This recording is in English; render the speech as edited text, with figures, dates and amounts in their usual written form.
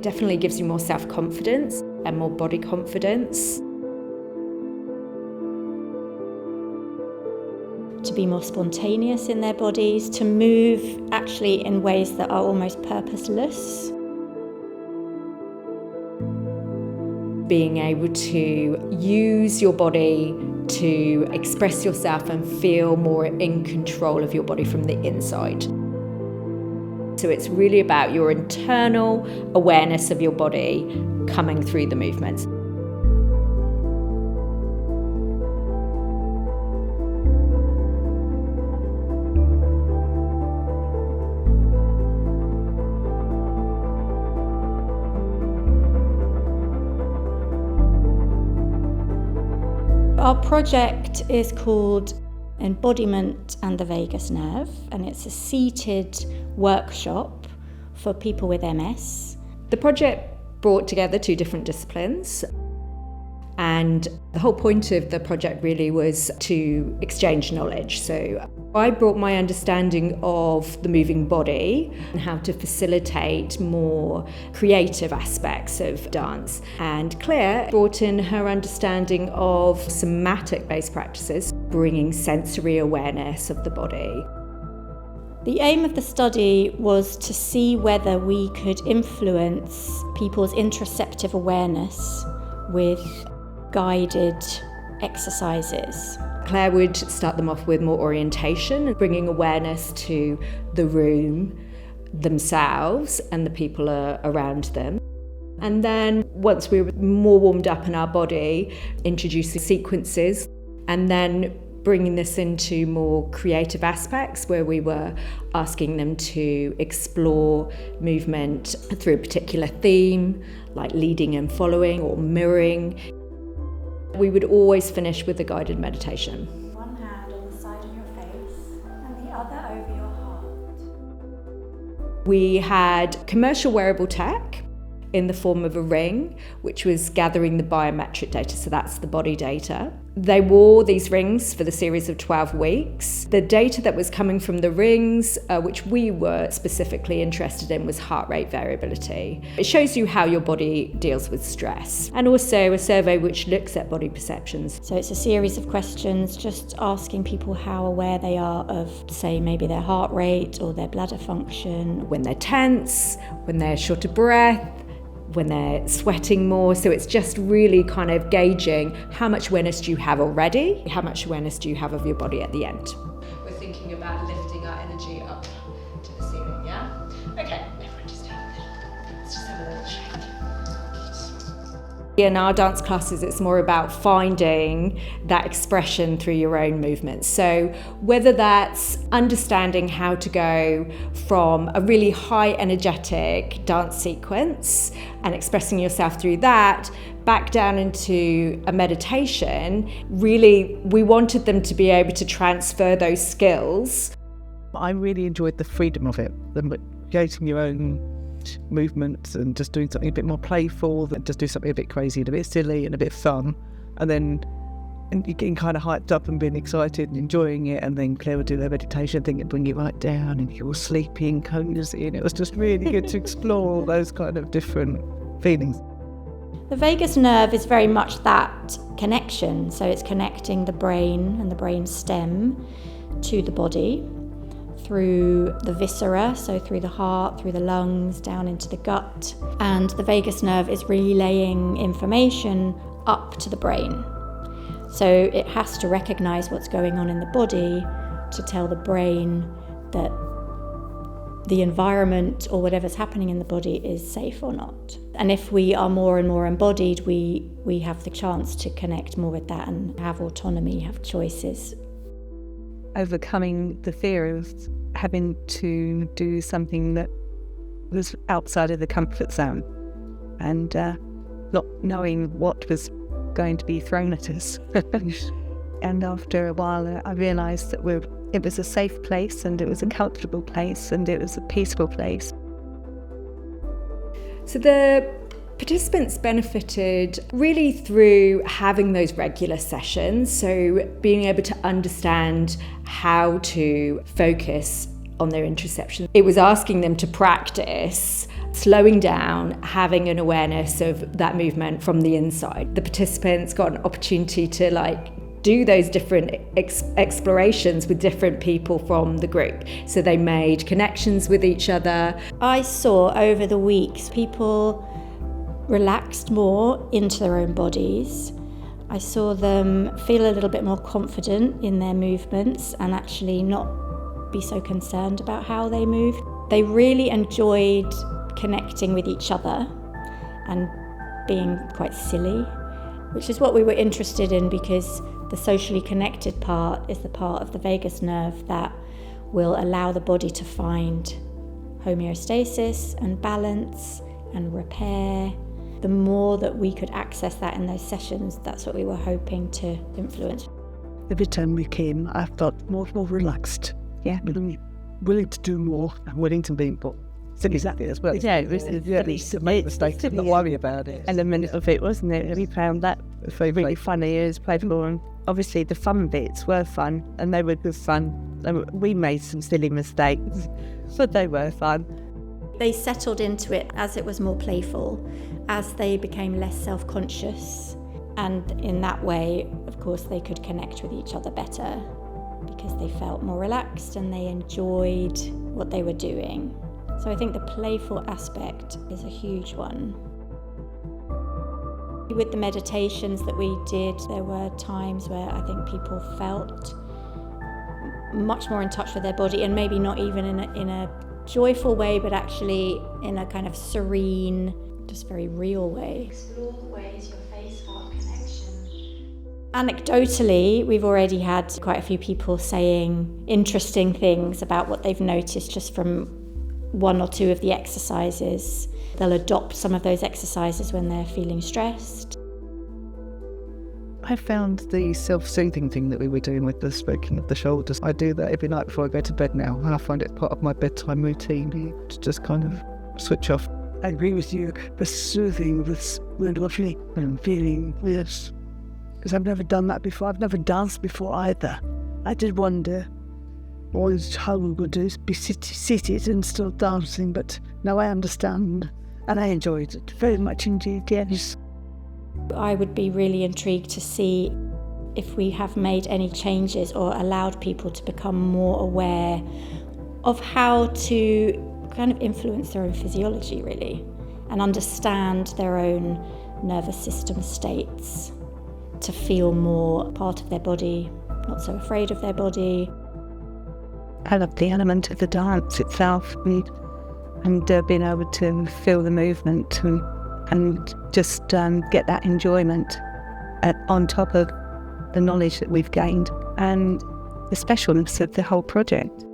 definitely gives you more self-confidence and more body confidence. To be more spontaneous in their bodies, to move actually in ways that are almost purposeless. Being able to use your body to express yourself and feel more in control of your body from the inside. So it's really about your internal awareness of your body coming through the movements. Our project is called Embodiment and the Vagus Nerve, and it's a seated workshop for people with MS. The project brought together two different disciplines, and the whole point of the project really was to exchange knowledge. So I brought my understanding of the moving body and how to facilitate more creative aspects of dance. And Claire brought in her understanding of somatic-based practices, bringing sensory awareness of the body. The aim of the study was to see whether we could influence people's interoceptive awareness with guided exercises. Claire would start them off with more orientation, bringing awareness to the room, themselves, and the people around them. And then once we were more warmed up in our body, introducing sequences, and then bringing this into more creative aspects where we were asking them to explore movement through a particular theme, like leading and following or mirroring. We would always finish with a guided meditation. One hand on the side of your face and the other over your heart. We had commercial wearable tech in the form of a ring, which was gathering the biometric data, so that's the body data. They wore these rings for the series of 12 weeks. The data that was coming from the rings, which we were specifically interested in, was heart rate variability. It shows you how your body deals with stress, and also a survey which looks at body perceptions. So it's a series of questions just asking people how aware they are of, say, maybe their heart rate or their bladder function. When they're tense, when they're short of breath, when they're sweating more. So it's just really kind of gauging how much awareness do you have already, how much awareness do you have of your body at the end. We're thinking about lifting our energy up to the ceiling, yeah? Okay, everyone just let's just have a little shake. In our dance classes, it's more about finding that expression through your own movements. So whether that's understanding how to go from a really high energetic dance sequence and expressing yourself through that, back down into a meditation, really we wanted them to be able to transfer those skills. I really enjoyed the freedom of it, creating your own movements and just doing something a bit more playful, than just do something a bit crazy and a bit silly and a bit fun, and you're getting kind of hyped up and being excited and enjoying it, and then Claire would do her meditation thing and bring you right down and you're all sleepy and cozy, and it was just really good to explore all those kind of different feelings. The vagus nerve is very much that connection, so it's connecting the brain and the brain stem to the body through the viscera, so through the heart, through the lungs, down into the gut. And the vagus nerve is relaying information up to the brain. So it has to recognize what's going on in the body to tell the brain that the environment or whatever's happening in the body is safe or not. And if we are more and more embodied, we have the chance to connect more with that and have autonomy, have choices. Overcoming the fear of having to do something that was outside of the comfort zone and not knowing what was going to be thrown at us. And after a while, I realised that it was a safe place, and it was a comfortable place, and it was a peaceful place. So the participants benefited really through having those regular sessions, so being able to understand how to focus on their interoception. It was asking them to practice slowing down, having an awareness of that movement from the inside. The participants got an opportunity to do those different explorations with different people from the group. So they made connections with each other. I saw over the weeks people relaxed more into their own bodies. I saw them feel a little bit more confident in their movements and actually not be so concerned about how they moved. They really enjoyed connecting with each other and being quite silly, which is what we were interested in, because the socially connected part is the part of the vagus nerve that will allow the body to find homeostasis and balance and repair. The more that we could access that in those sessions, that's what we were hoping to influence. Every time we came, I felt more relaxed. Yeah. Willing to do more. I'm willing to be more. Exactly as well. Yeah, it was to make mistakes and not worry about it. element of it, wasn't it? We found that really funny. It was playful, and obviously the fun bits were fun, and they were good fun. We made some silly mistakes, but they were fun. They settled into it as it was more playful, as they became less self-conscious, and in that way, of course, they could connect with each other better because they felt more relaxed and they enjoyed what they were doing. So I think the playful aspect is a huge one. With the meditations that we did, there were times where I think people felt much more in touch with their body, and maybe not even in a joyful way, but actually in a kind of serene, just very real way. Explore the ways your face-heart connection. Anecdotally, we've already had quite a few people saying interesting things about what they've noticed just from one or two of the exercises. They'll adopt some of those exercises when they're feeling stressed. I found the self-soothing thing that we were doing with the stroking of the shoulders. I do that every night before I go to bed now, and I find it part of my bedtime routine to just kind of switch off. I agree with you. The soothing, this lovely feeling, yes. Because I've never done that before. I've never danced before either. I did wonder always how we would do be seated and still dancing, but now I understand, and I enjoyed it very much indeed, yes. I would be really intrigued to see if we have made any changes or allowed people to become more aware of how to kind of influence their own physiology, really, and understand their own nervous system states, to feel more part of their body, not so afraid of their body. I love the element of the dance itself, and being able to feel the movement and just get that enjoyment on top of the knowledge that we've gained and the specialness of the whole project.